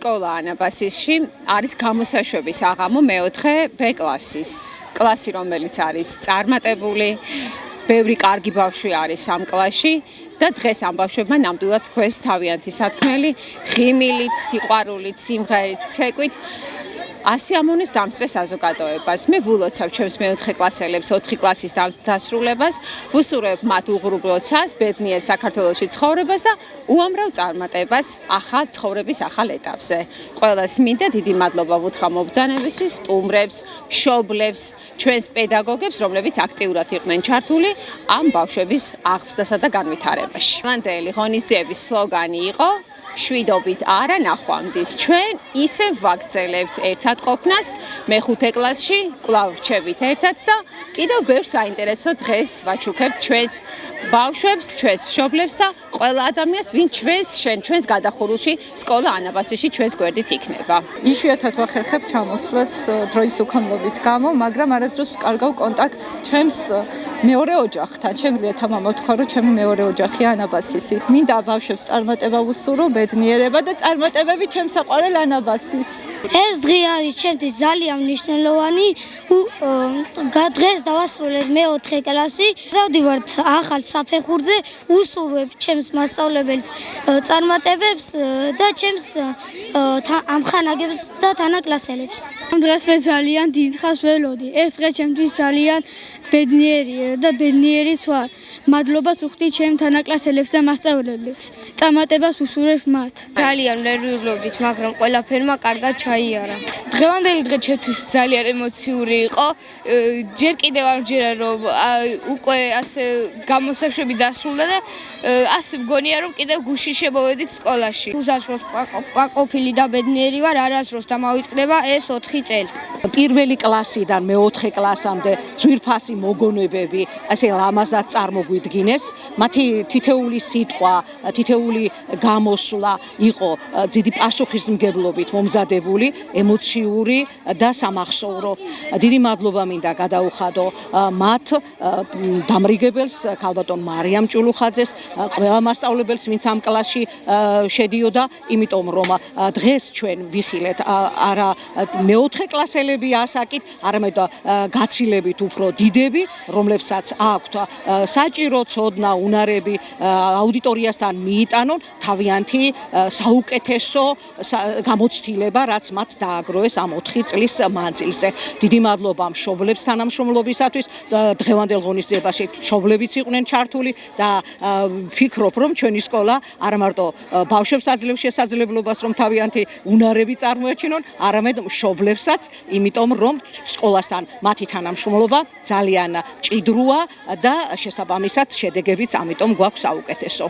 სკოლა ანაბასისში არის გამოსაშვების აღამო მეოთხე B კლასის. კლასი, რომელიც არის წარმატებული, ბევრი კარგი ბავშვი არის ამ კლასში და დღეს ამ ბავშვებმა ნამდვილად თქვეს თავიანთი სათქმელი, ღიმილით, სიყვარულით, სიმღერით, ცეკვით. Asi ამონის დამსწრე საზოგადოებას. მე ვულოცავ ჩემს მეოთხე კლასელებს 4 კლასის დასრულებას, ვუსურვებ მათ უღრუბლოცას, ბედნიერ საქართველოში ცხოვრებას და უამრავ წარმატებას ახალ ცხოვრების ახალ ეტაპზე. ყველას მინდა დიდი მადლობა ვუთხრა მობრძანებისთვის, სტუმრებს, მშობლებს, ჩვენს პედაგოგებს, რომლებიც აქტიურად იყვნენ ჩართული ამ ბავშვების აღზრდასა და განვითარებაში. მანდელი ღონისძიების სლოგანი იყო შვიდობით არა ნახვამდის. ჩვენ ისევ ვაგრძელებთ ერთად ყოფნას, მეხუთე კლასში კვლავ რჩებით ერთად და კიდევ ბევრ საინტერესო დღეს ვაჩუქებთ ჩვენს ბავშვებს, ჩვენს მშობლებს და ყველა ადამიანს, ვინც ჩვენს გადახურვაში სკოლა ანაბასისში ჩვენს გვერდით იქნება. იშვიათად ვახერხებ ჩამოსვლას დროის უქონლობის გამო, მაგრამ არასდროს ვკარგავ კონტაქტს ჩემს მეორე ოჯახთან. შემიძლია თამამად ვთქვა, რომ ჩემი მეორე ოჯახია ანაბასისი. მინდა ბავშვებს წარმატება ვუსურვო, ბედნიერება და წარმატებები ჩემს საყვარელ ანაბასის. ეს დღე არის ჩემთვის ძალიან მნიშვნელოვანი. დღეს დავასრულებ მეოთხე კლასი. დავდივართ ახალ საფეხურზე, უსურვებ ჩემს მასწავლებელს წარმატებებს და ჩემს ამხანაგებს და თანაკლასელებს. ამ დღეს მე ძალიან დიდხანს ველოდი. ეს დღე ჩემთვის ძალიან ბედნიერია და ბედნიერიც ვარ. მადლობას ვუხდი ჩემ თანაკლასელებს და მასწავლებლებს. წარმატებას ვუსურვებ მათ. ძალიან ნერვიულობდით, მაგრამ ყველაფერმა კარგად ჩაიარა. დღევანდელი დღე ჩემთვის ძალიან ემოციური იყო. ჯერ კიდევ არ ვჯერა, რომ უკვე ასე გამოსაშვები დასრულდა და ასე მგონია, რომ კიდევ გუშინ შემოვედით სკოლაში. უსასრულოდ ყოფილი და ბედნიერი ვარ, არასდროს დამავიწყდება ეს 4 წელი. პირველი კლასიდან მეოთხე კლასამდე ძვირფასი მოგონებები, ასე ლამაზად წარმოგვიდგინეს. მათი თითეული სიტყვა, თითეული გამოსვლა იყო დიდი პასუხისმგებლობით მომზადებული, ემოციური და სამახსოვრო. დიდი მადლობა მინდა გადაუხადო მათ დამრიგებელს, ქალბატონ მარიამ ჭულუხაძეს, ყველა მასწავლებელს, ვინც ამ კლასში შედიოდა, იმიტომ რომ დღეს ჩვენ ვიხილეთ არა მეოთხე კლასელები ასაკით, არამედ გაცილებით უფრო დიდები, რომლებსაც აქვთ საჭირო ცოდნა, უნარები აუდიტორიასთან მიიტანონ თავიანთი საუკეთესო გამოცდილება, რაც მათ დააგროვეს ამ 4 წლის მანძილზე. დიდი მადლობა მშობლებს თანამშრომლობისათვის. დღევანდელ ღონისძიებაში მშობლებიც იყვნენ ჩართული და ვფიქრობ, რომ ჩვენი სკოლა არა მარტო ბავშვებს აძლევს შესაძლებლობას, რომ თავიანთი უნარები წარმოეჩინონ, არამედ მშობლებსაც, იმიტომ რომ სკოლასთან მათი თანამშრომლობა ძალიან მჭიდროა და შესაბამისად შედეგებიც ამიტომ გვაქვს საუკეთესო.